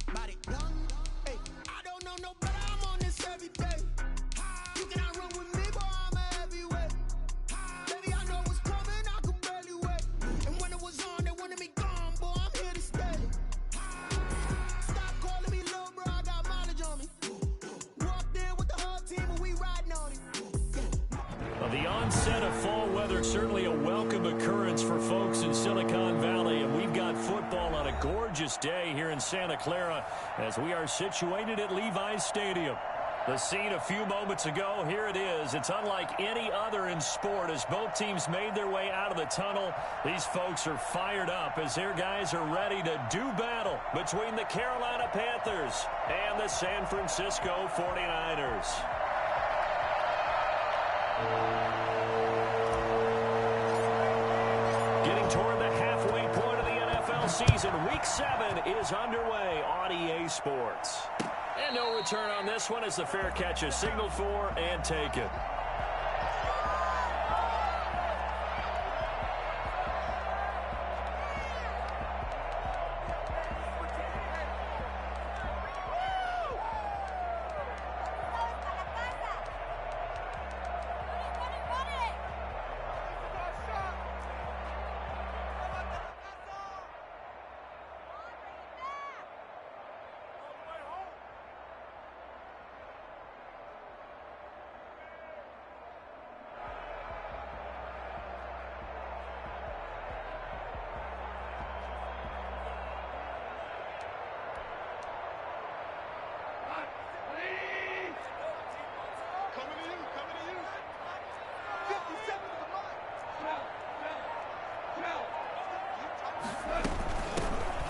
body. Hey, I don't know no better, I'm on this every day. You cannot run with me, boy, I'm a heavyweight. Baby, I know what's coming, I can barely wait. And when it was on, they wanted me gone, boy, I'm here to stay. Stop calling me little bro, I got mileage on me. Walked in with the whole team and we riding on it. Well, the onset of fall weather, certainly a welcome occurrence for folks in Silicon Valley, and we've got football on a gorgeous day here in Santa Clara as we are situated at Levi's Stadium. The scene a few moments ago, here it is. It's unlike any other in sport as both teams made their way out of the tunnel. These folks are fired up as their guys are ready to do battle between the Carolina Panthers and the San Francisco 49ers. Getting toward the halfway point of the NFL season, Week 7 is underway on EA Sports. And no return on this one as the fair catch is signaled for and taken.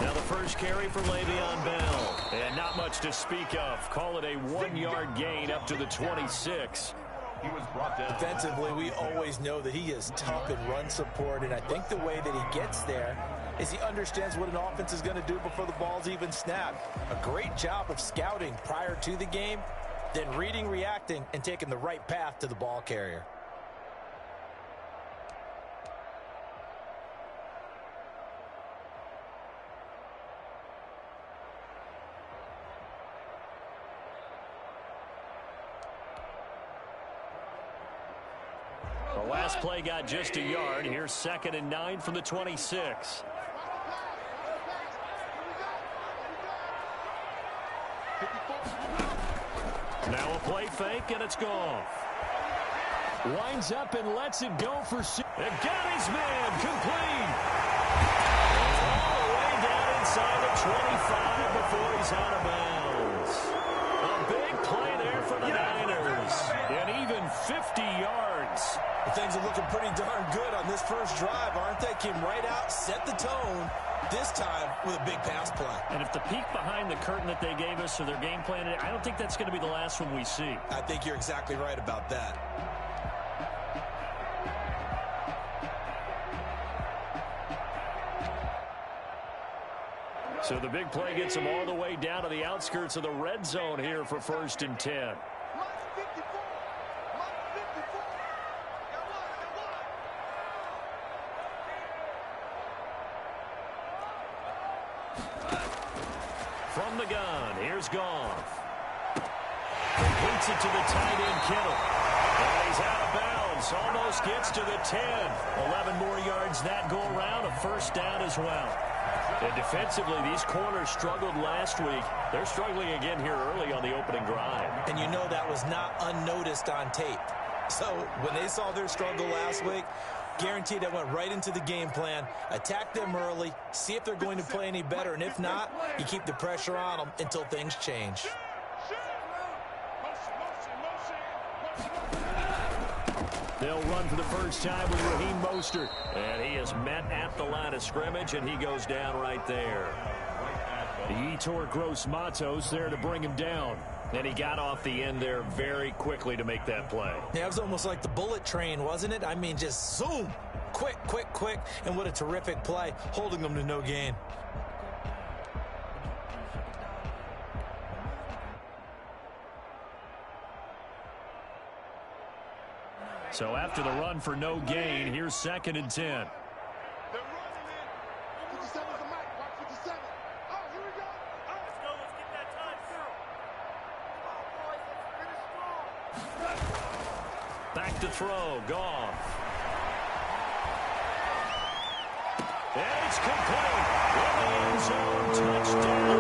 Now the first carry for Le'Veon Bell. And not much to speak of. Call it a 1-yard gain up to the 26. He was brought down. Defensively, we always know that he is tough in run support, and I think the way that he gets there is he understands what an offense is going to do before the ball's even snapped. A great job of scouting prior to the game, then reading, reacting, and taking the right path to the ball carrier. The last play got just a yard. Here's 2nd and 9 from the 26. Now a play fake, and it's gone. Winds up and lets it go for six. And got his man complete. All the way down inside the 25 before he's out of bounds. A big play there for the Niners. And even 50 yards. Things are looking pretty darn good on this first drive, aren't they? Came right out, set the tone, this time with a big pass play. And if the peek behind the curtain that they gave us or their game plan, I don't think that's going to be the last one we see. I think you're exactly right about that. So the big play gets them all the way down to the outskirts of the red zone here for 1st and 10. From the gun, here's Goff. Completes it to the tight end, Kittle. And he's out of bounds. Almost gets to the 10. 11 more yards that go around. A first down as well. And defensively, these corners struggled last week. They're struggling again here early on the opening drive. And you know that was not unnoticed on tape. So when they saw their struggle last week, guaranteed that went right into the game plan. Attack them early, see if they're going to play any better, and if not, you keep the pressure on them until things change. They'll run for the first time with Raheem Mostert. And he is met at the line of scrimmage, and he goes down right there. The Yetur Gross-Matos there to bring him down. And he got off the end there very quickly to make that play. Yeah, it was almost like the bullet train, wasn't it? I mean, just zoom. Quick, quick, quick. And what a terrific play, holding them to no gain. So after the run for no gain, here's 2nd and 10. Back to throw. Goff. And it's complete. In the end zone. Touchdown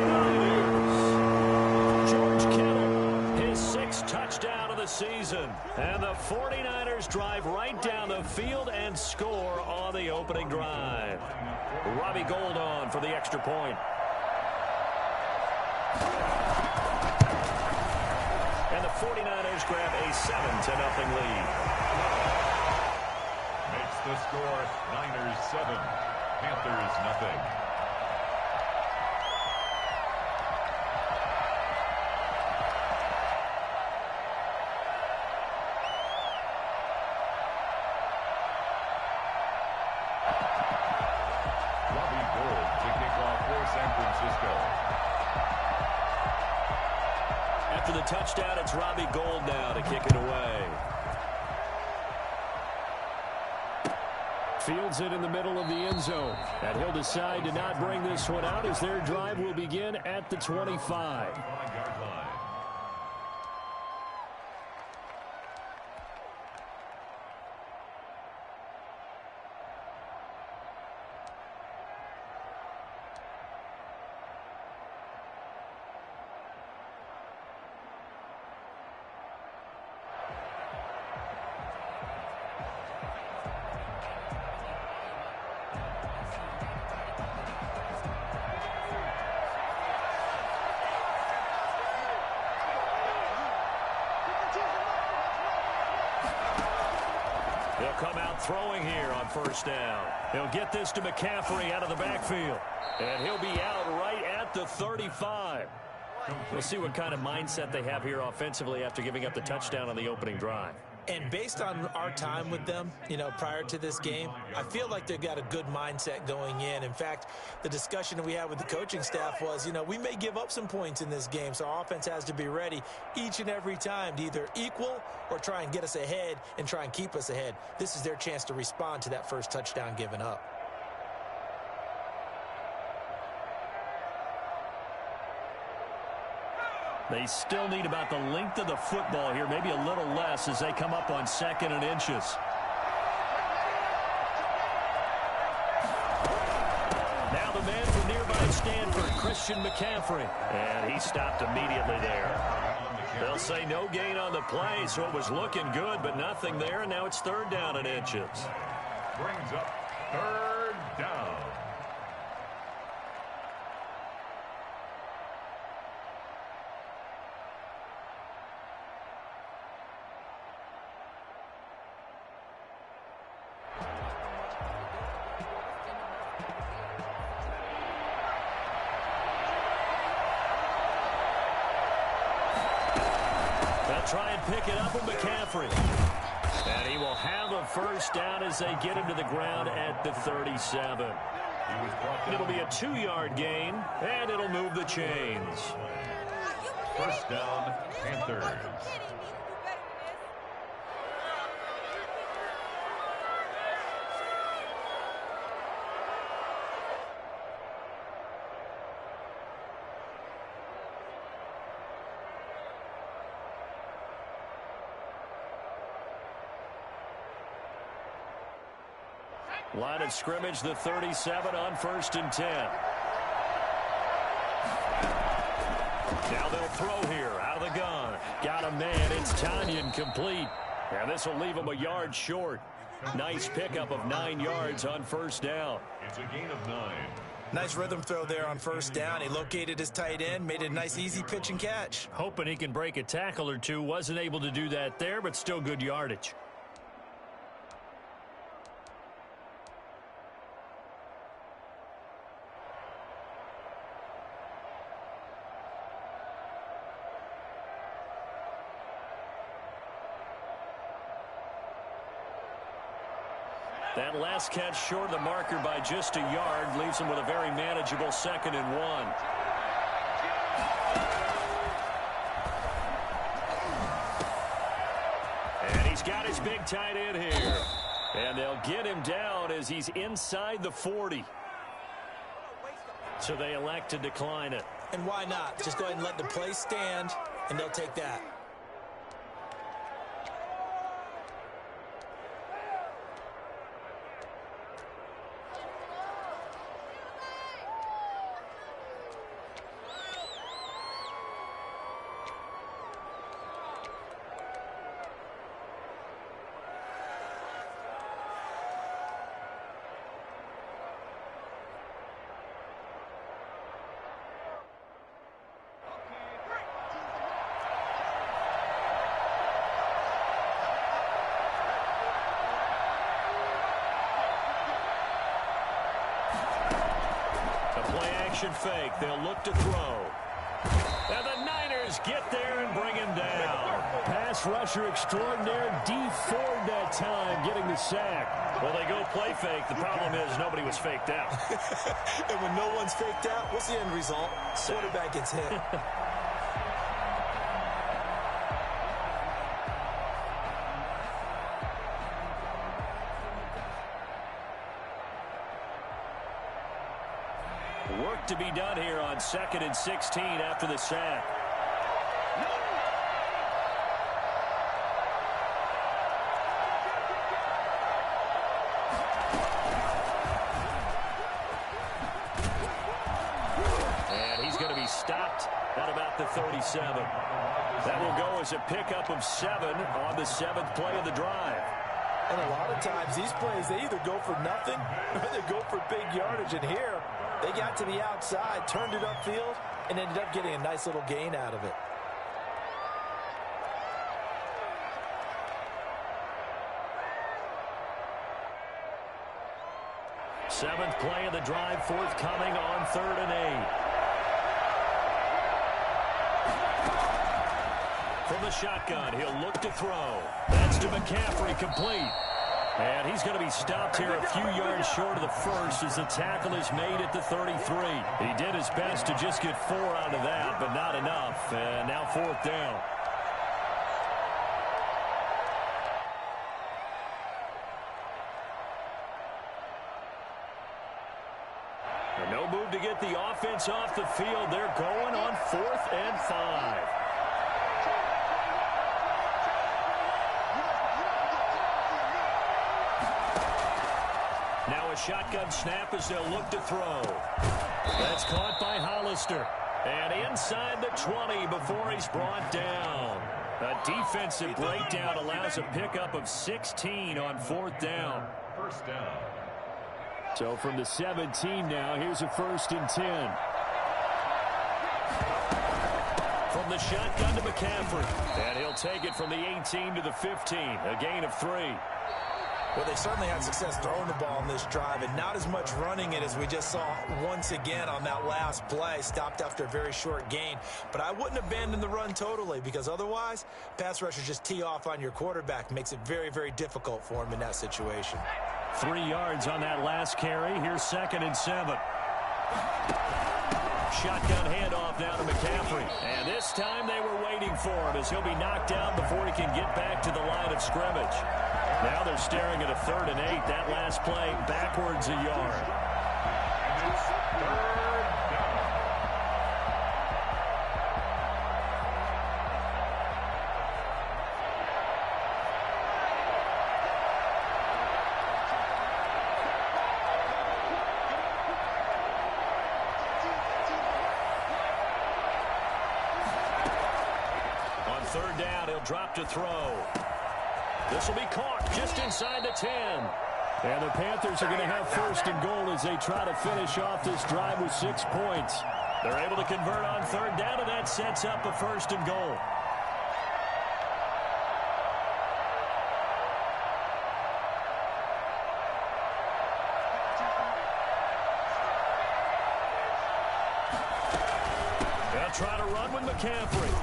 49ers. George Kittle, his 6th touchdown of the season. And the 49ers drive right down the field and score on the opening drive. Robbie Gould on for the extra point. And the 49ers grab a 7-0 lead. Makes the score Niners 7, Panthers nothing. Robbie Gould to kick off for San Francisco. After the touchdown, it's Robbie Gould now to kick it away. Fields it in the middle of the end zone. And he'll decide to not bring this one out as their drive will begin at the 25. 5-yard line. He'll come out throwing here on first down. He'll get this to McCaffrey out of the backfield. And he'll be out right at the 35. We'll see what kind of mindset they have here offensively after giving up the touchdown on the opening drive. And based on our time with them, prior to this game, I feel like they've got a good mindset going in. In fact, the discussion that we had with the coaching staff was, we may give up some points in this game, so our offense has to be ready each and every time to either equal or try and get us ahead and try and keep us ahead. This is their chance to respond to that first touchdown given up. They still need about the length of the football here, maybe a little less as they come up on 2nd and inches. Now the man from nearby Stanford, Christian McCaffrey. And he stopped immediately there. They'll say no gain on the play, so it was looking good, but nothing there, and now it's 3rd down and inches. Brings up 3rd down. Try and pick it up with McCaffrey. And he will have a first down as they get him to the ground at the 37. It'll be a 2-yard gain, and it'll move the chains. First down, Panthers. Line of scrimmage, the 37 on 1st and 10. Now they'll throw here out of the gun. Got a man. It's Tanyan complete. And this will leave him a yard short. Nice pickup of 9 yards on first down. It's a gain of 9. Nice rhythm throw there on first down. He located his tight end, made it a nice easy pitch and catch. Hoping he can break a tackle or two. Wasn't able to do that there, but still good yardage. That last catch short of the marker by just a yard leaves him with a very manageable 2nd and 1. And he's got his big tight end here. And they'll get him down as he's inside the 40. So they elect to decline it. And why not? Just go ahead and let the play stand, and they'll take that. Play-action fake. They'll look to throw. And the Niners get there and bring him down. Pass rusher extraordinaire, D. Ford that time getting the sack. Well, they go play fake. The problem is nobody was faked out. And when no one's faked out, what's the end result? Quarterback gets hit. Work to be done here on 2nd and 16 after the sack. And he's going to be stopped at about the 37. That will go as a pickup of 7 on the 7th play of the drive. And a lot of times these plays, they either go for nothing or they go for big yardage. And here, they got to the outside, turned it upfield, and ended up getting a nice little gain out of it. Seventh play of the drive, forthcoming on 3rd and 8. From the shotgun, he'll look to throw. That's to McCaffrey, complete. And he's going to be stopped here a few yards short of the first as the tackle is made at the 33. He did his best to just get 4 out of that, but not enough. And now 4th down. And no move to get the offense off the field. They're going on 4th and 5. Now a shotgun snap as they'll look to throw. That's caught by Hollister. And inside the 20 before he's brought down. A defensive breakdown allows a pickup of 16 on 4th down. First down. So from the 17 now, here's a 1st and 10. From the shotgun to McCaffrey. And he'll take it from the 18 to the 15. A gain of 3. Well, they certainly had success throwing the ball in this drive, and not as much running it as we just saw once again on that last play. Stopped after a very short gain. But I wouldn't abandon the run totally, because otherwise, pass rushers just tee off on your quarterback. Makes it very, very difficult for him in that situation. 3 yards on that last carry. Here's 2nd and 7. Shotgun handoff now to McCaffrey. And this time they were waiting for him as he'll be knocked down before he can get back to the line of scrimmage. Now they're staring at a 3rd and 8. That last play backwards a yard. On 3rd down, he'll drop to throw. This will be caught just inside the 10. And the Panthers are going to have 1st and goal as they try to finish off this drive with 6 points. They're able to convert on 3rd down, and that sets up a 1st and goal. They'll try to run with McCaffrey.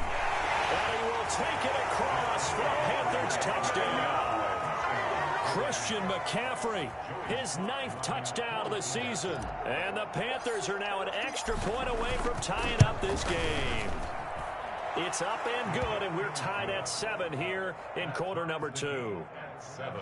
And he will take it across for the Panthers touchdown. Christian McCaffrey, his 9th touchdown of the season. And the Panthers are now an extra point away from tying up this game. It's up and good, and we're tied at 7 here in quarter number 2. 7.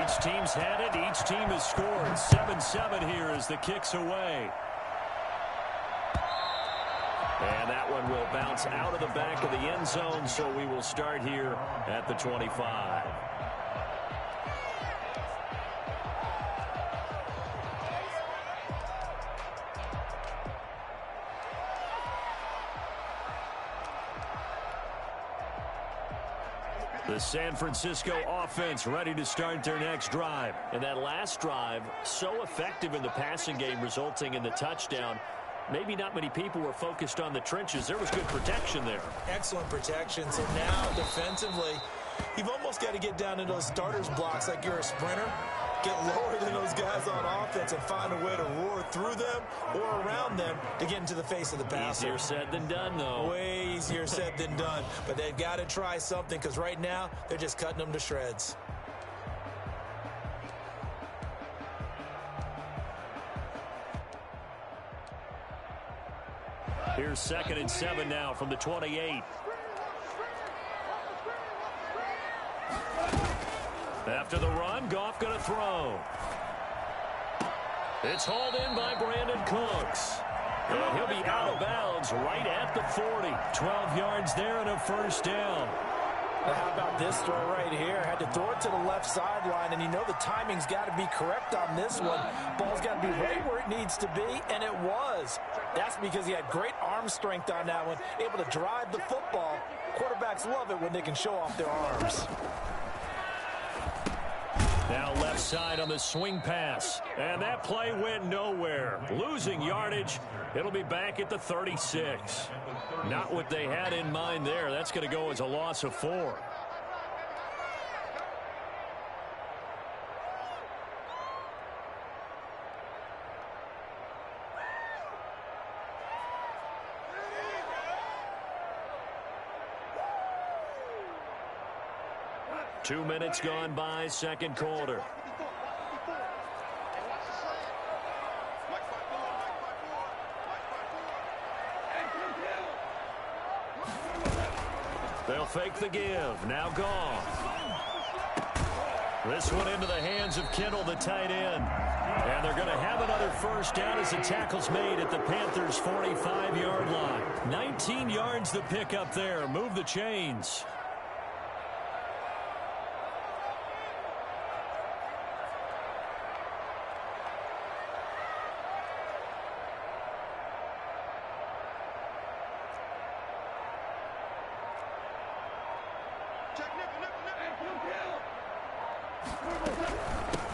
Each team's had it. Each team has scored. 7-7 here as the kick's away. And that one will bounce out of the back of the end zone, so we will start here at the 25. The San Francisco offense ready to start their next drive. And that last drive, so effective in the passing game, resulting in the touchdown. Maybe not many people were focused on the trenches. There was good protection there. Excellent protection. So now defensively, you've almost got to get down to those starters blocks like you're a sprinter. Get lower than those guys on offense and find a way to roar through them or around them to get into the face of the passer. Easier said than done, though. Way easier said than done. But they've got to try something because right now they're just cutting them to shreds. Here's 2nd and 7 now from the 28. After the run, Goff going to throw. It's hauled in by Brandon Cooks. And he'll be out of bounds right at the 40. 12 yards there and a first down. Now how about this throw right here? Had to throw it to the left sideline, and you know the timing's got to be correct on this one. Ball's got to be right where it needs to be, and it was. That's because he had great arm strength on that one, able to drive the football. Quarterbacks love it when they can show off their arms. Now left side on the swing pass. And that play went nowhere. Losing yardage. It'll be back at the 36. Not what they had in mind there. That's going to go as a loss of 4. Two minutes gone by, second quarter. They'll fake the give. Now Goff. This one into the hands of Kittle, the tight end. And they're going to have another first down as the tackle's made at the Panthers' 45-yard line. 19 yards to pick up there. Move the chains.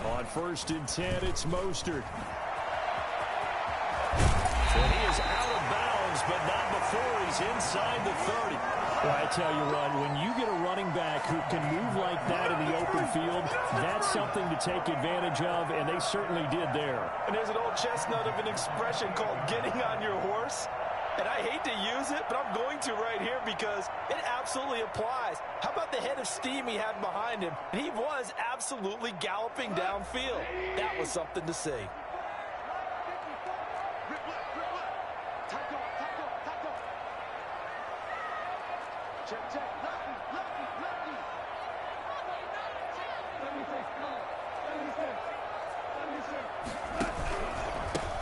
On 1st and 10, it's Mostert. And he is out of bounds, but not before he's inside the 30. Well, I tell you what, when you get a running back who can move like that in the open field, that's something to take advantage of, and they certainly did there. And there's an old chestnut of an expression called getting on your horse. And I hate to use it, but I'm going to right here because it absolutely applies. How about the head of steam he had behind him? He was absolutely galloping downfield. That was something to see.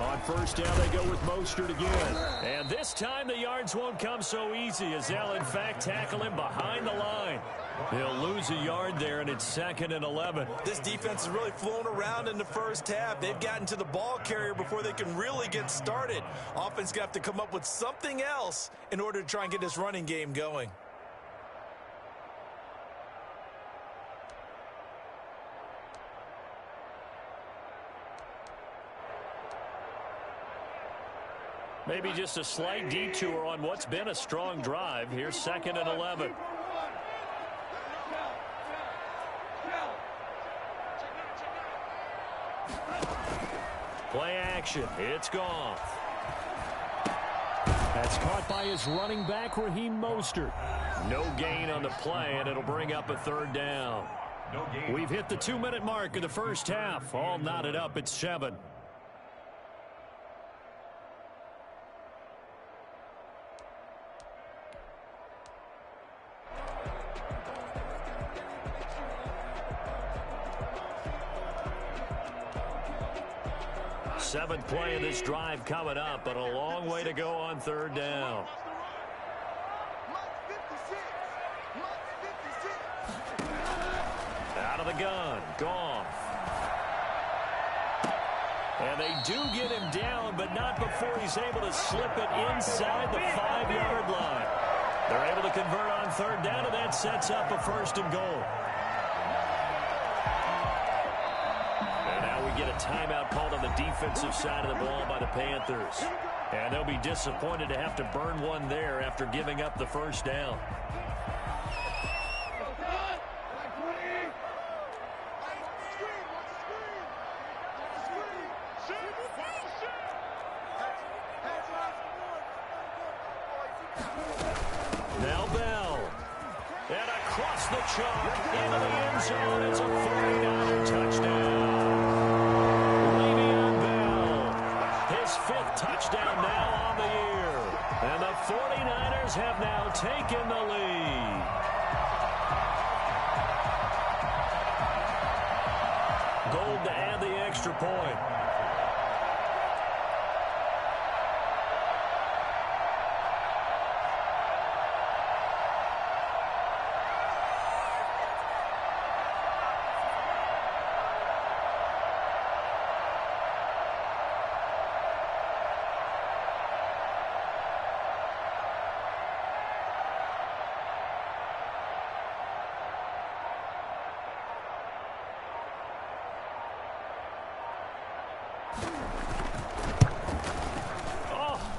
On first down, they go with Mostert again. And this time the yards won't come so easy as they'll, in fact, tackle him behind the line. They'll lose a yard there, and it's 2nd and 11. This defense is really flown around in the first half. They've gotten to the ball carrier before they can really get started. Offense going to have to come up with something else in order to try and get this running game going. Maybe just a slight detour on what's been a strong drive. Here's 2nd and 11. Play action. It's Goff. That's caught by his running back, Raheem Mostert. No gain on the play, and it'll bring up a 3rd down. We've hit the 2-minute mark of the first half. All knotted up at 7. Seventh play of this drive coming up, but a long way to go on 3rd down. Out of the gun, Goff. And they do get him down, but not before he's able to slip it inside the 5-yard line. They're able to convert on third down, and that sets up a first and goal. And now we get a timeout called on the defensive side of the ball by the Panthers. And they'll be disappointed to have to burn one there after giving up the first down. Now Bell. And across the chalk into the end zone. It's a 49er touchdown. His 5th touchdown now on the year. And the 49ers have now taken the lead. Gold to add the extra point.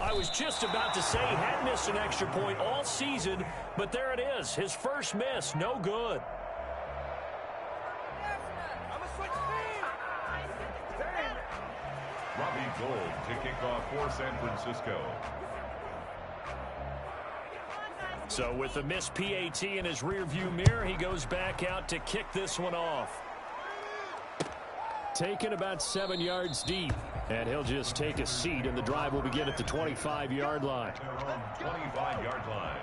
I was just about to say he had missed an extra point all season, but there it is. His first miss, no good. Robbie Gould to kick off for San Francisco. So with the missed PAT in his rearview mirror, he goes back out to kick this one off. Taken about 7 yards deep. And he'll just take a seat, and the drive will begin at the 25-yard line. 25-yard line.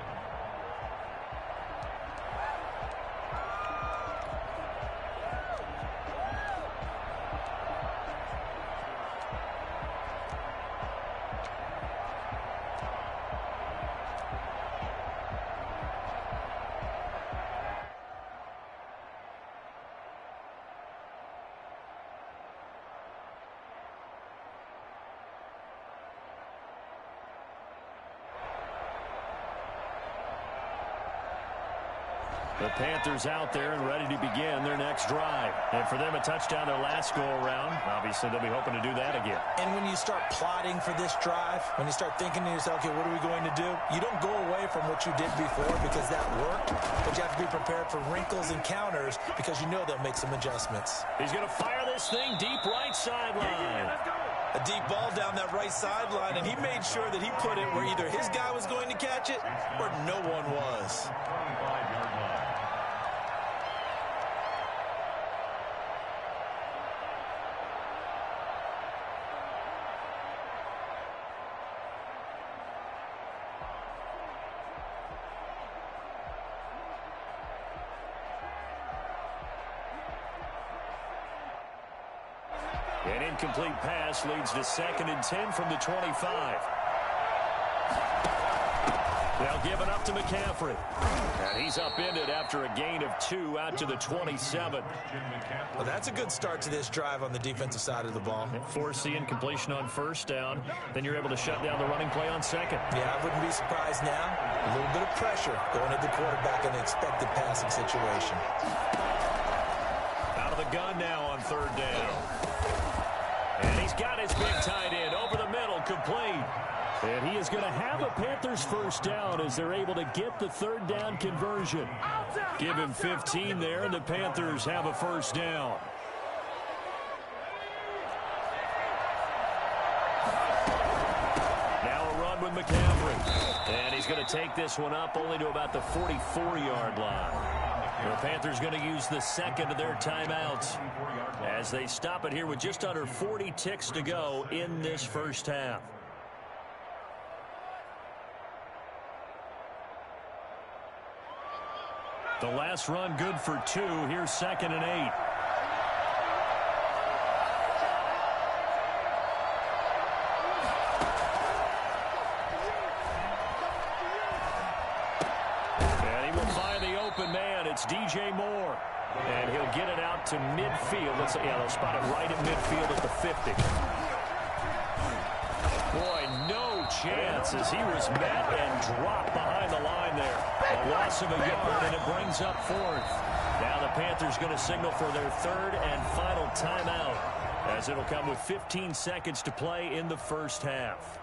The Panthers out there and ready to begin their next drive. And for them, a touchdown their last go-around. Obviously, they'll be hoping to do that again. And when you start plotting for this drive, when you start thinking to yourself, okay, what are we going to do? You don't go away from what you did before because that worked, but you have to be prepared for wrinkles and counters because you know they'll make some adjustments. He's going to fire this thing deep right sideline. A deep ball down that right sideline, and he made sure that he put it where either his guy was going to catch it or no one was. 25-yard line. An incomplete pass leads to 2nd and 10 from the 25. They'll give it up to McCaffrey. And he's upended after a gain of 2 out to the 27. Well, that's a good start to this drive on the defensive side of the ball. Force the incompletion on first down. Then you're able to shut down the running play on second. Yeah, I wouldn't be surprised now. A little bit of pressure going at the quarterback in an expected passing situation. Out of the gun now on third down. And he's got his big tight end over the middle, complete. And he is going to have a Panthers first down as they're able to get the third down conversion. Give him 15 there, and the Panthers have a first down. Now a run with McCaffrey. And he's going to take this one up only to about the 44-yard line. The Panthers going to use the second of their timeouts as they stop it here with just under 40 ticks to go in this first half. The last run good for 2. Here's 2nd and 8. And he will find the open man. It's DJ Moore. And he'll get it out to midfield. They'll spot it right at midfield at the 50. Boy, no chance as he was met and dropped behind behind the line there. A loss of a yard, and it brings up fourth. Now the Panthers going to signal for their third and final timeout, as it'll come with 15 seconds to play in the first half.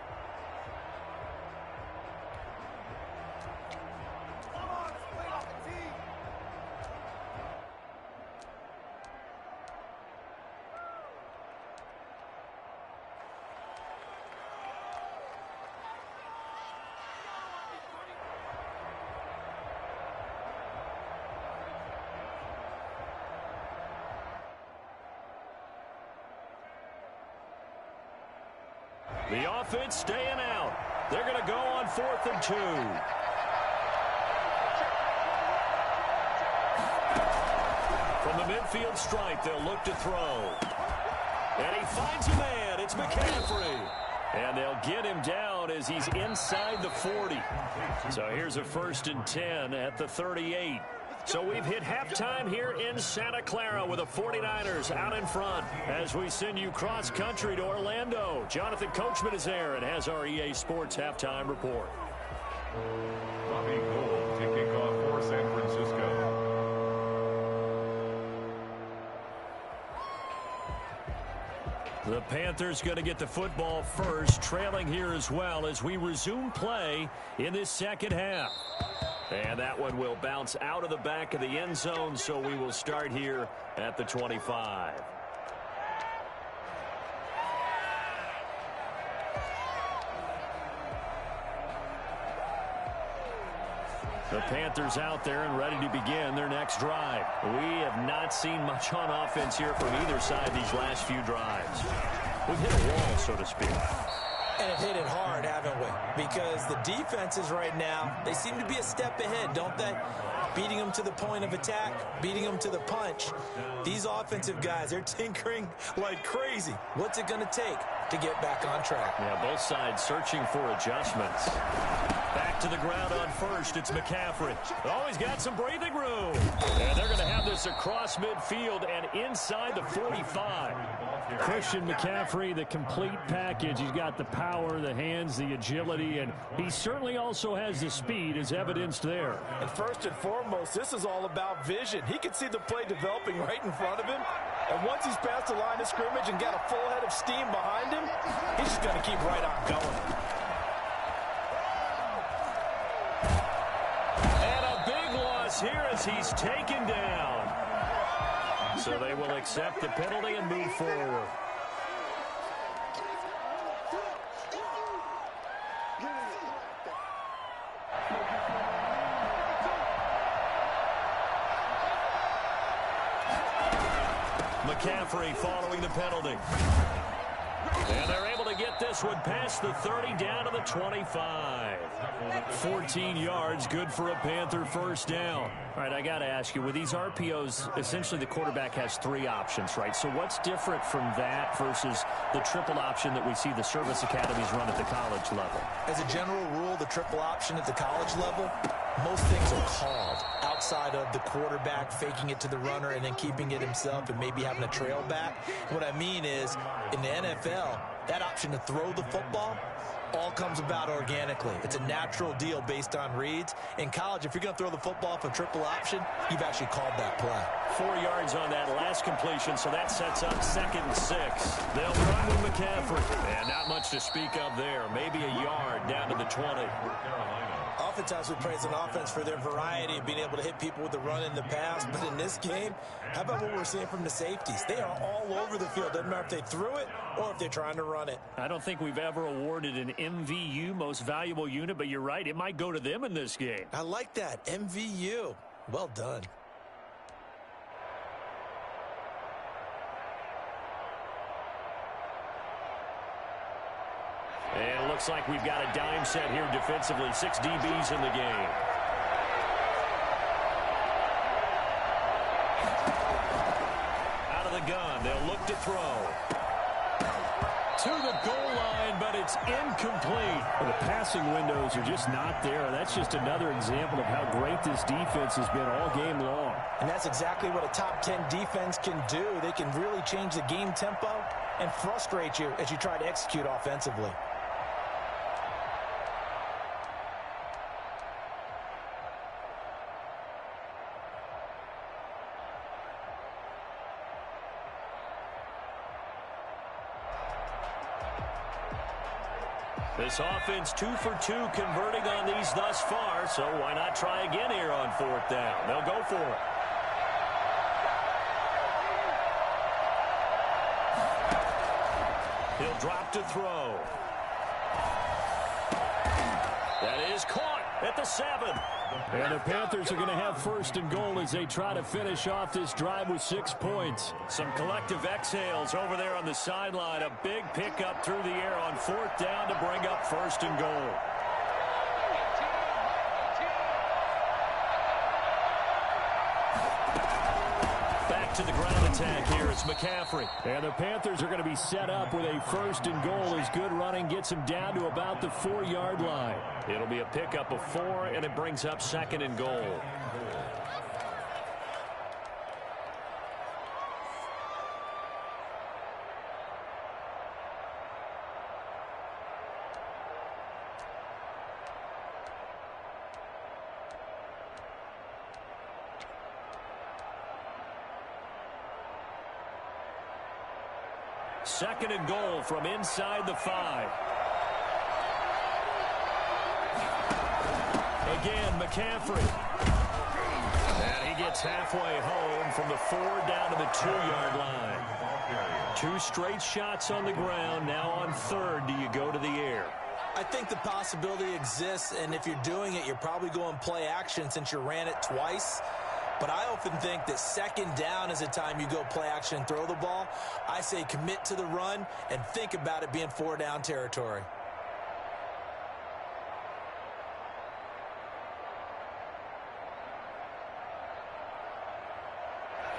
The offense staying out. They're going to go on 4th and 2. From the midfield stripe, they'll look to throw. And he finds a man. It's McCaffrey. And they'll get him down as he's inside the 40. So here's a 1st and 10 at the 38. So we've hit halftime here in Santa Clara with the 49ers out in front as we send you cross-country to Orlando. Jonathan Coachman is there and has our EA Sports halftime report. Bobby Gould taking off for San Francisco. The Panthers going to get the football first, trailing here as well as we resume play in this second half. And that one will bounce out of the back of the end zone, so we will start here at the 25. The Panthers out there and ready to begin their next drive. We have not seen much on offense here from either side these last few drives. We've hit a wall, so to speak. And have hit it hard, haven't we? Because the defenses right now, they seem to be a step ahead, don't they? Beating them to the point of attack, beating them to the punch. These offensive guys, they're tinkering like crazy. What's it going to take to get back on track? Yeah, both sides searching for adjustments. Back to the ground on first, it's McCaffrey. Oh, he's got some breathing room. And they're going to have this across midfield and inside the 45. Christian McCaffrey, the complete package. He's got the power, the hands, the agility, and he certainly also has the speed as evidenced there. And first and foremost, this is all about vision. He can see the play developing right in front of him. And once he's past the line of scrimmage and got a full head of steam behind him, he's just going to keep right on going. And a big loss here as he's taken down. So they will accept the penalty and move forward. McCaffrey following the penalty. And they're able to get this one past the 30 down to the 25. 14 yards, good for a Panther first down. All right, I got to ask you, with these RPOs, essentially the quarterback has 3 options, right? So what's different from that versus the triple option that we see the service academies run at the college level? As a general rule, the triple option at the college level, most things are called outside of the quarterback faking it to the runner and then keeping it himself and maybe having a trail back. What I mean is, in the NFL, that option to throw the football all comes about organically. It's a natural deal based on reads. In college, if you're going to throw the football for triple option, you've actually called that play. 4 yards on that last completion, so that sets up 2nd and 6. They'll run with McCaffrey. And not much to speak of there. Maybe a yard down to the 20. Oftentimes we praise an offense for their variety of being able to hit people with the run in the pass. But in this game, how about what we're seeing from the safeties? They are all over the field. Doesn't matter if they threw it or if they're trying to run it. I don't think we've ever awarded an MVU, most valuable unit, but you're right. It might go to them in this game. I like that. MVU. Well done. And it looks like we've got a dime set here defensively. 6 DBs in the game. Out of the gun, they'll look to throw. To the goal line, but it's incomplete. Well, the passing windows are just not there. That's just another example of how great this defense has been all game long. And that's exactly what a top 10 defense can do. They can really change the game tempo and frustrate you as you try to execute offensively. This offense 2 for 2 converting on these thus far, so why not try again here on 4th down? They'll go for it. He'll drop to throw. That is caught at the 7. And the Panthers are going to have 1st and goal as they try to finish off this drive with 6 points. Some collective exhales over there on the sideline. A big pickup through the air on 4th down to bring up 1st and goal. Back to the ground attack here. It's McCaffrey. And the Panthers are going to be set up with a 1st and goal as good running gets them down to about the 4-yard line. It'll be a pickup of 4, and it brings up 2nd and goal. Second and goal from inside the 5. Again, McCaffrey. And he gets halfway home from the 4 down to the 2-yard line. 2 straight shots on the ground. Now on 3rd, do you go to the air? I think the possibility exists, and if you're doing it, you're probably going play action since you ran it twice. But I often think that 2nd down is the time you go play action and throw the ball. I say commit to the run and think about it being 4-down territory.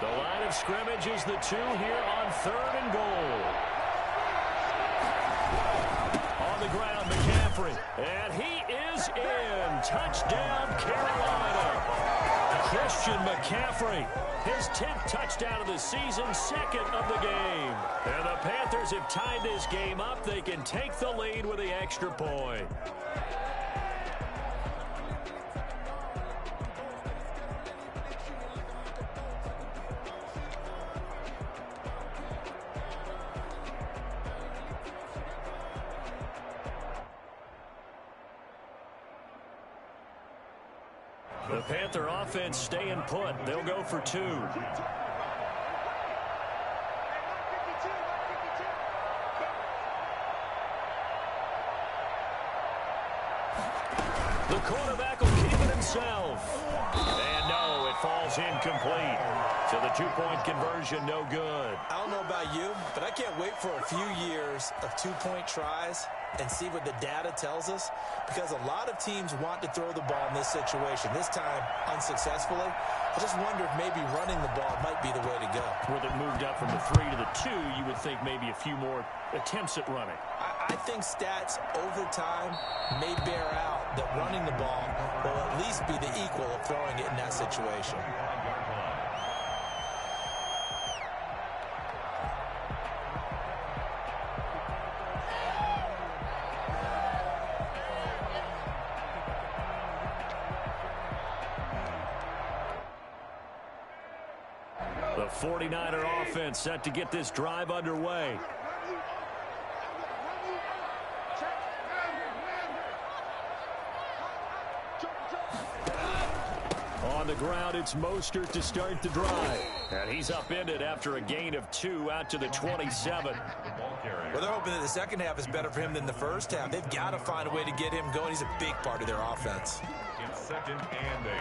The line of scrimmage is the 2 here on 3rd and goal. On the ground, McCaffrey. And he is in. Touchdown, Carolina. Christian McCaffrey, his 10th touchdown of the season, 2nd of the game. And the Panthers have tied this game up. They can take the lead with the extra point. The Panther offense staying put. They'll go for 2. The quarterback will keep it himself. And no, it falls incomplete. So the 2-point conversion, no good. I don't know about you, but I can't wait for a few years of 2-point tries and see what the data tells us, because a lot of teams want to throw the ball in this situation, this time unsuccessfully. I just wonder if maybe running the ball might be the way to go. Where they moved up from the 3 to the 2, you would think maybe a few more attempts at running. I think stats over time may bear out that running the ball will at least be the equal of throwing it in that situation. The 49er offense set to get this drive underway. On the ground, it's Mostert to start the drive. And he's upended after a gain of 2 out to the 27. Well, they're hoping that the second half is better for him than the first half. They've got to find a way to get him going. He's a big part of their offense. It's 2nd and 8.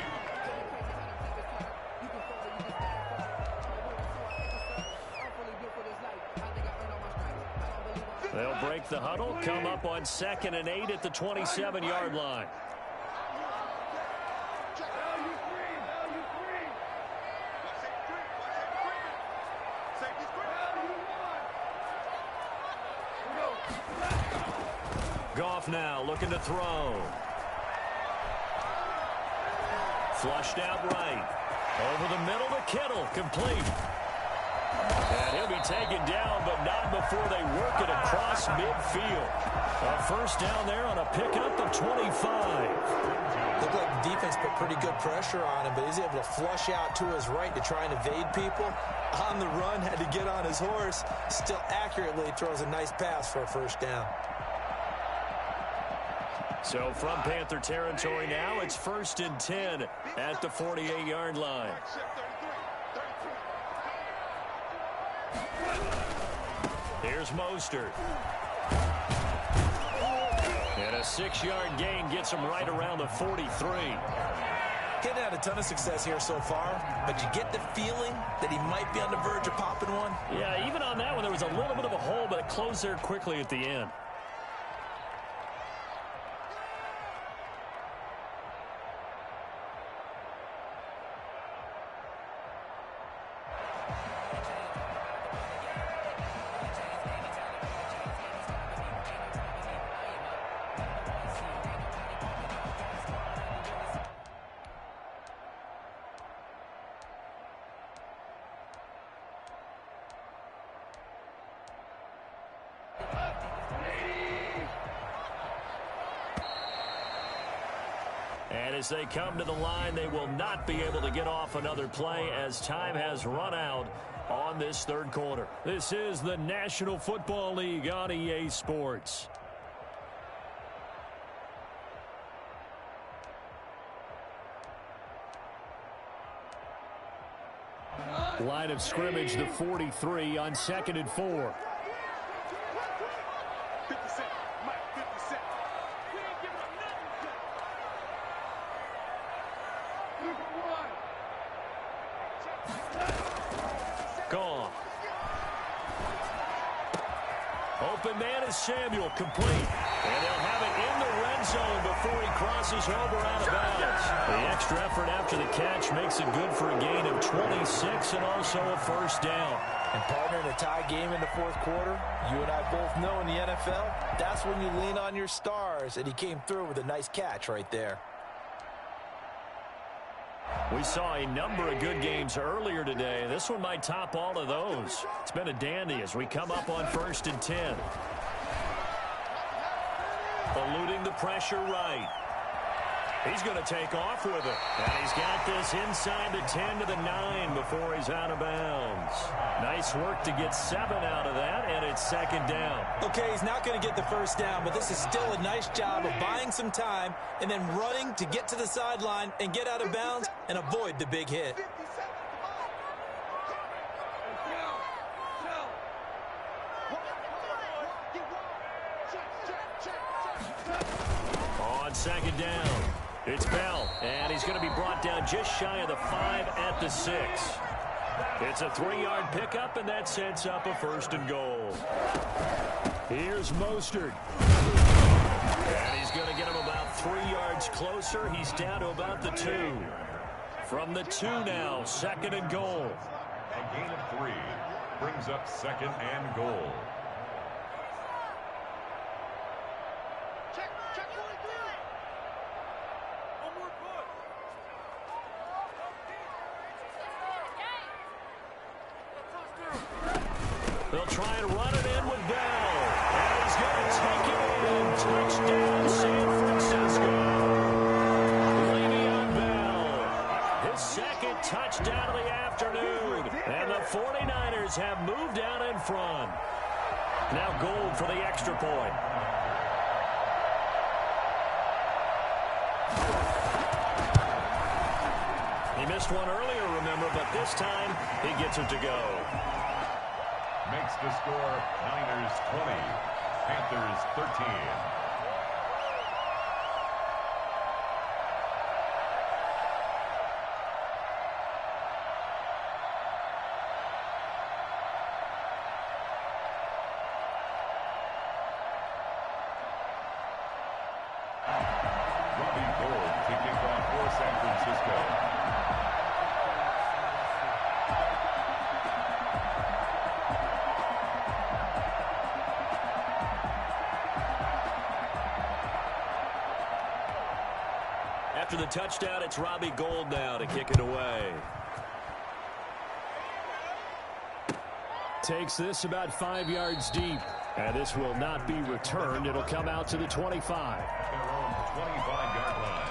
They'll break the huddle, come up on 2nd and 8 at the 27-yard line. Goff now looking to throw. Flushed out right. Over the middle to Kittle, complete. And he'll be taken down, but not before they work it across midfield. A first down there on a pickup of 25. Looked like the defense put pretty good pressure on him, but he's able to flush out to his right to try and evade people. On the run, had to get on his horse. Still accurately throws a nice pass for a first down. So from Panther territory now, it's 1st and 10 at the 48-yard line. Here's Mostert. And a 6-yard gain gets him right around the 43. Getting had a ton of success here so far, but you get the feeling that he might be on the verge of popping one. Yeah, even on that one, there was a little bit of a hole, but it closed there quickly at the end. And as they come to the line, they will not be able to get off another play as time has run out on this third quarter. This is the National Football League on EA Sports. Line of scrimmage, the 43 on 2nd and 4. Gone. Open man is Samuel, complete. And they'll have it in the red zone before he crosses over out of bounds. The extra effort after the catch makes it good for a gain of 26 and also a first down. And partner, in a tie game in the fourth quarter, you and I both know in the NFL, that's when you lean on your stars, and he came through with a nice catch right there. We saw a number of good games earlier today. This one might top all of those. It's been a dandy as we come up on 1st and 10. Eluding the pressure right. He's going to take off with it. And he's got this inside the 10 to the 9 before he's out of bounds. Nice work to get 7 out of that, and it's 2nd down. Okay, he's not going to get the first down, but this is still a nice job of buying some time and then running to get to the sideline and get out of bounds and avoid the big hit. On 2nd down, it's Bell, and he's going to be brought down just shy of the 5 at the 6. It's a 3-yard pickup, and that sets up a 1st and goal. Here's Mostert. And he's going to get him about 3 yards closer. He's down to about the 2. From the 2 now, 2nd and goal. A gain of 3 brings up 2nd and goal. They'll try and run it in with Bell. And he's going to take it in. Touchdown, San Francisco. Le'Veon Bell. His 2nd touchdown of the afternoon. And the 49ers have moved out in front. Now Gold for the extra point. He missed one earlier, remember, but this time he gets it to go. Makes the score Niners 20, Panthers 13. Robbie Gould kicking off for San Francisco. After the touchdown, it's Robbie Gould now to kick it away. Takes this about 5 yards deep. And this will not be returned. It'll come out to the 25. Their own 25-yard line.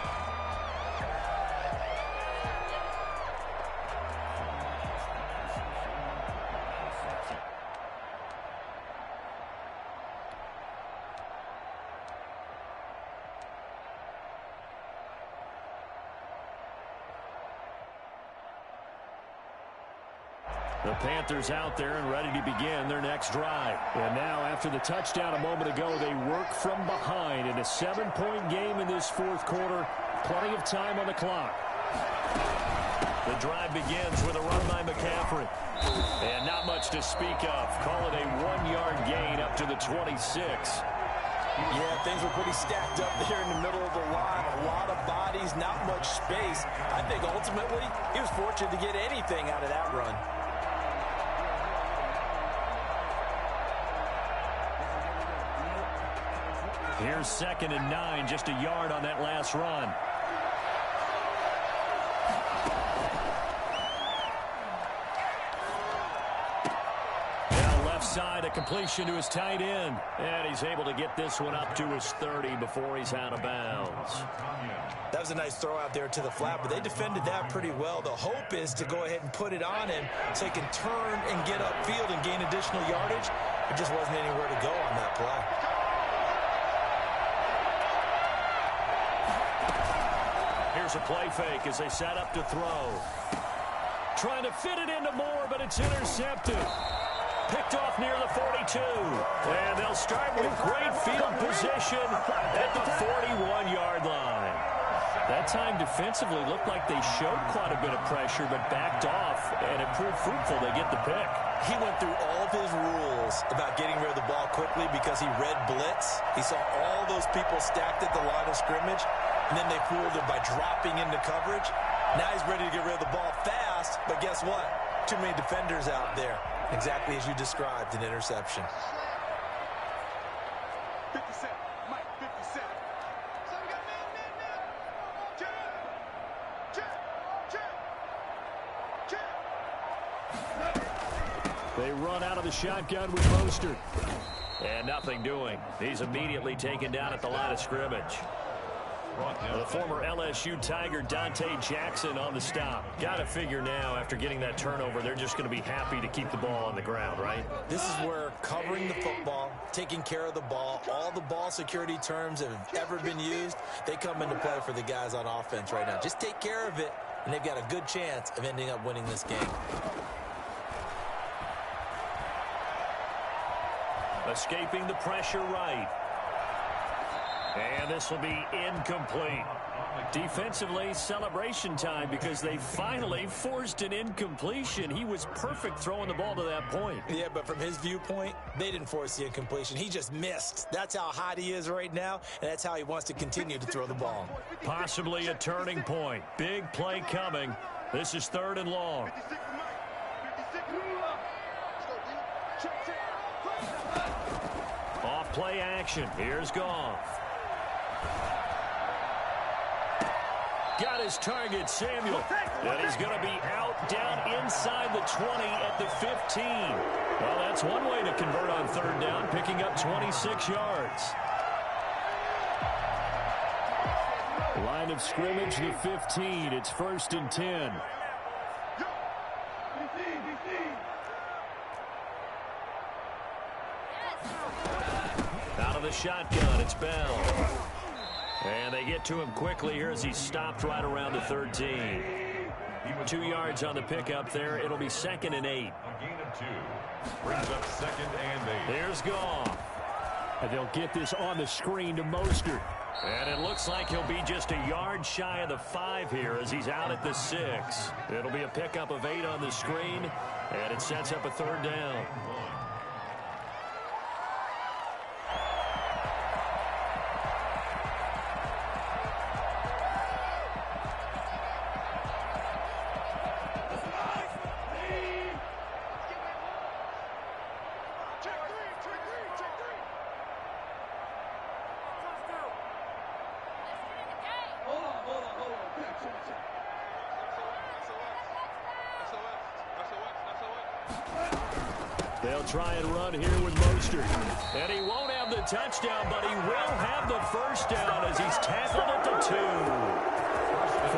The Panthers out there and ready to begin their next drive. And now, after the touchdown a moment ago, they work from behind in a 7-point game in this fourth quarter. Plenty of time on the clock. The drive begins with a run by McCaffrey. And not much to speak of. Call it a 1-yard gain up to the 26. Yeah, things were pretty stacked up there in the middle of the line. A lot of bodies, not much space. I think ultimately he was fortunate to get anything out of that run. Here's 2nd and 9, just a yard on that last run. Now left side, a completion to his tight end. And he's able to get this one up to his 30 before he's out of bounds. That was a nice throw out there to the flat, but they defended that pretty well. The hope is to go ahead and put it on him so he can turn and get upfield and gain additional yardage. There just wasn't anywhere to go on that play. Here's a play fake as they set up to throw. Trying to fit it into Moore, but it's intercepted. Picked off near the 42. And they'll start with great field position at the 41-yard line. That time defensively looked like they showed quite a bit of pressure, but backed off, and it proved fruitful. They get the pick. He went through all of his rules about getting rid of the ball quickly because he read blitz. He saw all those people stacked at the line of scrimmage, and then they fooled him by dropping into coverage. Now he's ready to get rid of the ball fast, but guess what? Too many defenders out there. Exactly as you described, an interception. 57, Mike, 57. So we got man. Check. They run out of the shotgun with Mostert. And nothing doing. He's immediately taken down at the line of scrimmage. The former LSU Tiger Dante Jackson on the stop. Got to figure now, after getting that turnover, they're just going to be happy to keep the ball on the ground, right? This is where covering the football, taking care of the ball, all the ball security terms that have ever been used, they come into play for the guys on offense right now. Just take care of it, and they've got a good chance of ending up winning this game. Escaping the pressure right. And this will be incomplete. Defensively, celebration time because they finally forced an incompletion. He was perfect throwing the ball to that point. Yeah, but from his viewpoint, they didn't force the incompletion. He just missed. That's how hot he is right now, and that's how he wants to continue to throw the ball. Possibly a turning point. Big play coming. This is 3rd and long. Off play action. Here's Goff. Got his target, Samuel. And he's going to be out down inside the 20 at the 15. Well, that's one way to convert on 3rd down, picking up 26 yards. Line of scrimmage, the 15. It's 1st and 10. Out of the shotgun, it's Bell. And they get to him quickly here as he's stopped right around the 13. 2 yards on the pickup there. It'll be 2nd and 8. A gain of 2. Brings up 2nd and 8. Here's Goff. And they'll get this on the screen to Mostert. And it looks like he'll be just a yard shy of the 5 here as he's out at the 6. It'll be a pickup of 8 on the screen, and it sets up a 3rd down. They'll try and run here with Mostert. And he won't have the touchdown, but he will have the 1st down as he's tackled at the 2.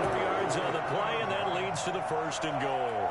4 yards on the play, and that leads to the 1st and goal.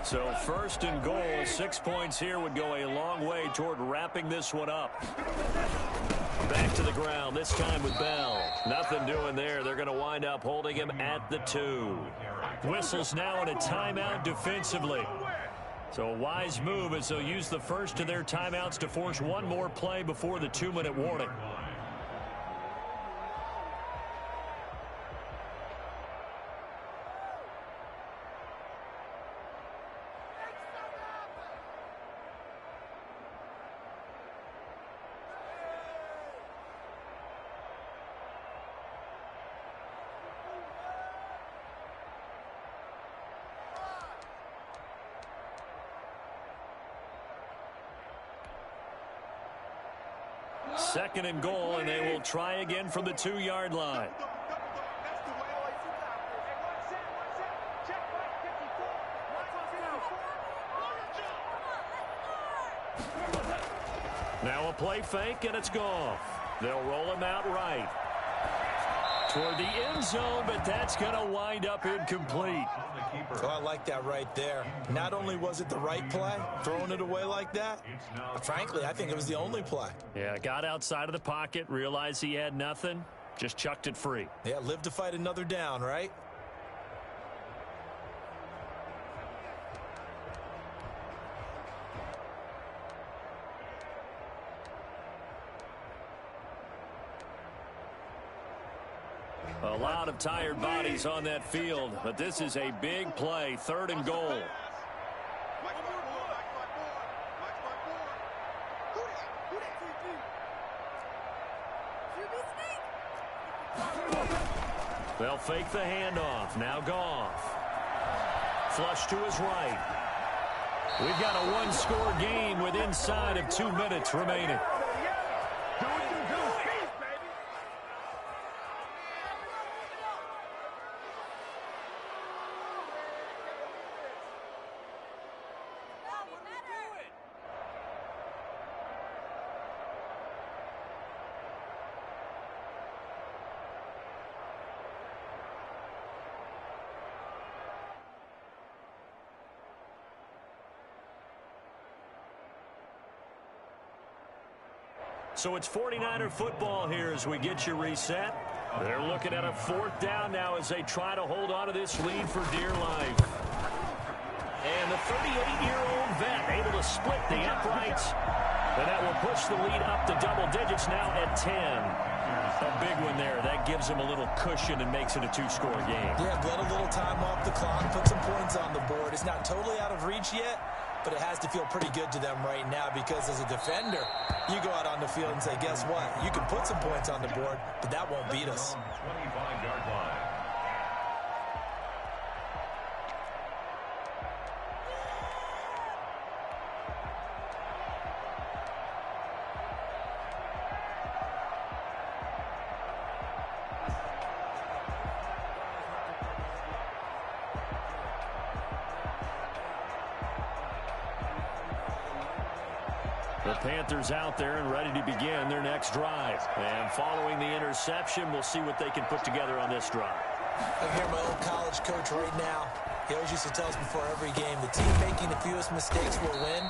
So first and goal, 6 points here would go a long way toward wrapping this one up. Back to the ground, this time with Bell. Nothing doing there. They're going to wind up holding him at the 2. Whistles now in a timeout defensively. So a wise move as they'll use the first of their timeouts to force one more play before the 2-minute warning. Second and goal, and they will try again from the 2-yard line. Now a play fake, and it's Goff. They'll roll him out right toward the end zone, but that's going to wind up incomplete. Oh, I like that right there. Not only was it the right play, throwing it away like that, but frankly, I think it was the only play. Yeah, got outside of the pocket, realized he had nothing, just chucked it free. Yeah, live to fight another down, right? A lot of tired bodies on that field, but this is a big play, 3rd and goal. They'll fake the handoff. Now Goff. Flush to his right. We've got a one-score game with inside of 2 minutes remaining. So it's 49er football here as we get you reset. They're looking at a 4th down now as they try to hold on to this lead for dear life. And the 38-year-old vet able to split the uprights. And that will push the lead up to double digits now at 10. A big one there. That gives them a little cushion and makes it a 2-score game. Yeah, let a little time off the clock, put some points on the board. It's not totally out of reach yet, but it has to feel pretty good to them right now because as a defender, you go out on the field and say, guess what? You can put some points on the board, but that won't beat us. 25-yard line. The Panthers out there and ready to begin their next drive. And following the interception, we'll see what they can put together on this drive. I hear my old college coach right now. He always used to tell us before every game, the team making the fewest mistakes will win.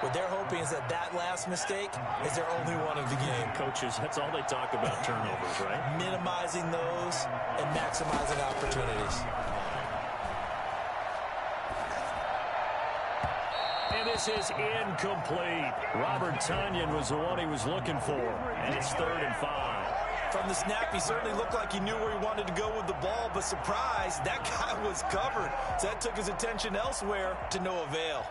What they're hoping is that that last mistake is their only one of the game. Coaches, that's all they talk about, turnovers, right? Minimizing those and maximizing opportunities. And this is incomplete. Robert Tonyan was the one he was looking for. And it's 3rd and 5. From the snap, he certainly looked like he knew where he wanted to go with the ball, but surprise, that guy was covered. So that took his attention elsewhere to no avail.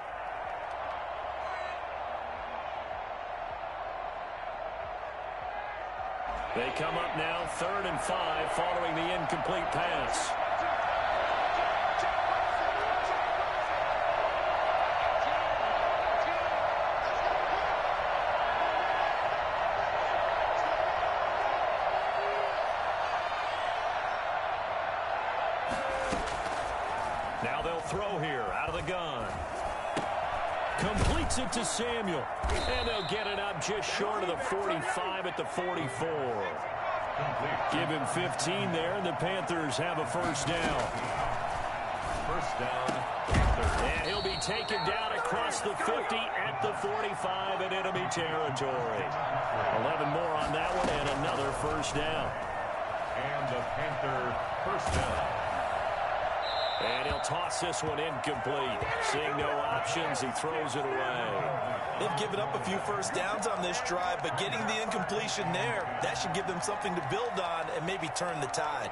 They come up now 3rd and 5 following the incomplete pass. Now they'll throw here out of the gun. Completes it to Samuel. And they'll get it up just short of the 45 at the 44. Give him 15 there, and the Panthers have a 1st down. First down, Panthers. And he'll be taken down across the 50 at the 45 in enemy territory. 11 more on that one and another first down. And the Panther first down. And he'll toss this one incomplete. Seeing no options, he throws it away. They've given up a few first downs on this drive, but getting the incompletion there, that should give them something to build on and maybe turn the tide.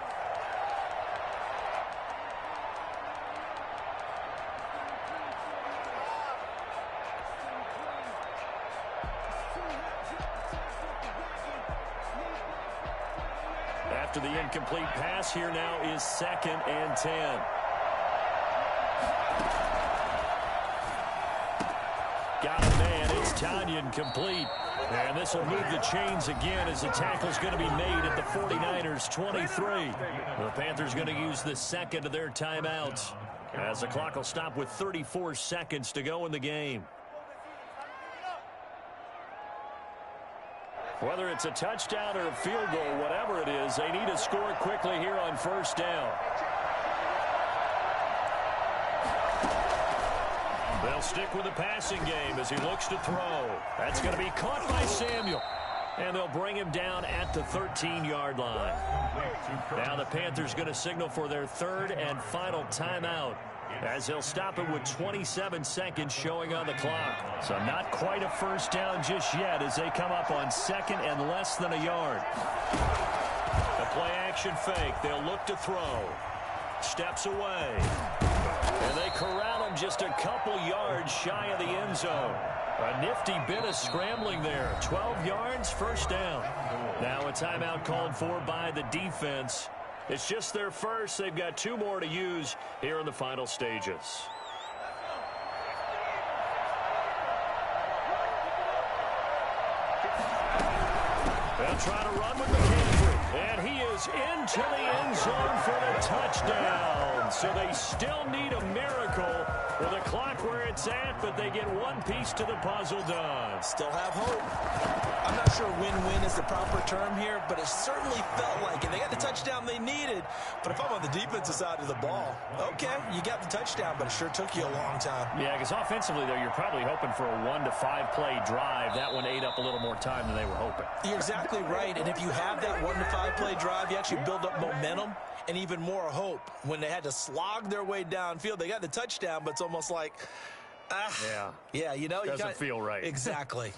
After the incomplete pass, here now is 2nd and 10. Got a man. It's Tanyan complete. And this will move the chains again as the tackle's going to be made at the 49ers 23. The Panthers going to use the second of their timeouts as the clock will stop with 34 seconds to go in the game. Whether it's a touchdown or a field goal, whatever it is, they need to score quickly here on first down. They'll stick with the passing game as he looks to throw. That's going to be caught by Samuel. And they'll bring him down at the 13-yard line. Now the Panthers going to signal for their third and final timeout, as they'll stop it with 27 seconds showing on the clock. So not quite a first down just yet as they come up on second and less than a yard. The play-action fake. They'll look to throw. Steps away. And they corral him just a couple yards shy of the end zone. A nifty bit of scrambling there. 12 yards, first down. Now a timeout called for by the defense. It's just their first. They've got 2 more to use here in the final stages. They'll try to run with McCaffrey. And he is into the end zone for the touchdown. So they still need a miracle with the clock where it's at, but they get one piece to the puzzle done. Still have hope. I'm not sure win-win is the proper term here, but it certainly felt like it. They got the touchdown they needed, but if I'm on the defensive side of the ball, okay, you got the touchdown, but it sure took you a long time. Yeah, because offensively, though, you're probably hoping for a 1 to 5 play drive. That one ate up a little more time than they were hoping. You're exactly right, and if you have that 1 to 5 play drive, you actually build up momentum and even more hope. When they had to slog their way downfield, they got the touchdown, but it's almost like, yeah, you know, doesn't feel right. Exactly.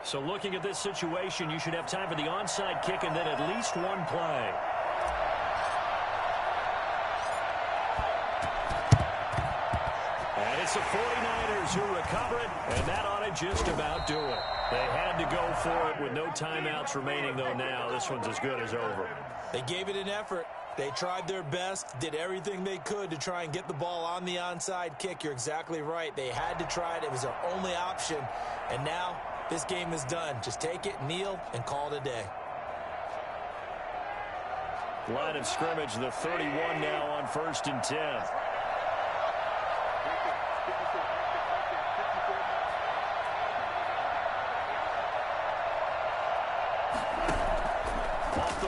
So looking at this situation, you should have time for the onside kick and then at least one play. And it's the 49ers who recover it, and that ought to just about do it. They had to go for it with no timeouts remaining, though now this one's as good as over. They gave it an effort. They tried their best, did everything they could to try and get the ball on the onside kick. You're exactly right. They had to try it. It was their only option. And now this game is done. Just take it, kneel, and call it a day. Line of scrimmage, the 31 now on 1st and 10.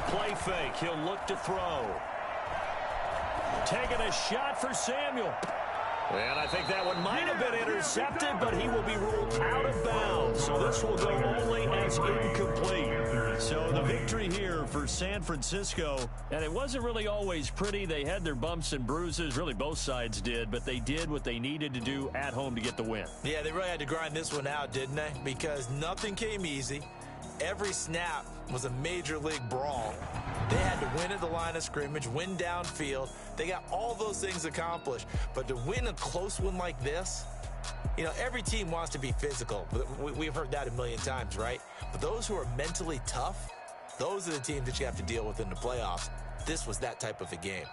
Play fake. He'll look to throw. Taking a shot for Samuel. And I think that one might have been intercepted, but he will be ruled out of bounds. So this will go only as incomplete. So the victory here for San Francisco. And it wasn't really always pretty. They had their bumps and bruises. Really, both sides did. But they did what they needed to do at home to get the win. Yeah, they really had to grind this one out, didn't they? Because nothing came easy. Every snap was a major league brawl. They had to win at the line of scrimmage, win downfield. They got all those things accomplished. But to win a close one like this, you know, every team wants to be physical. We've heard that a million times, right? But those who are mentally tough, those are the teams that you have to deal with in the playoffs. This was that type of a game.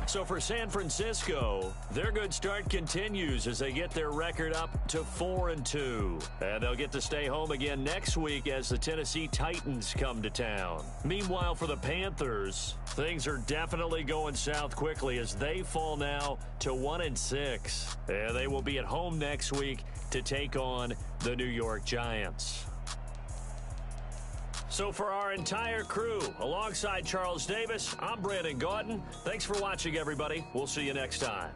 So for San Francisco, their good start continues as they get their record up to 4-2. And they'll get to stay home again next week as the Tennessee Titans come to town. Meanwhile, for the Panthers, things are definitely going south quickly as they fall now to 1-6. And they will be at home next week to take on the New York Giants. So for our entire crew, alongside Charles Davis, I'm Brandon Gaudin. Thanks for watching, everybody. We'll see you next time.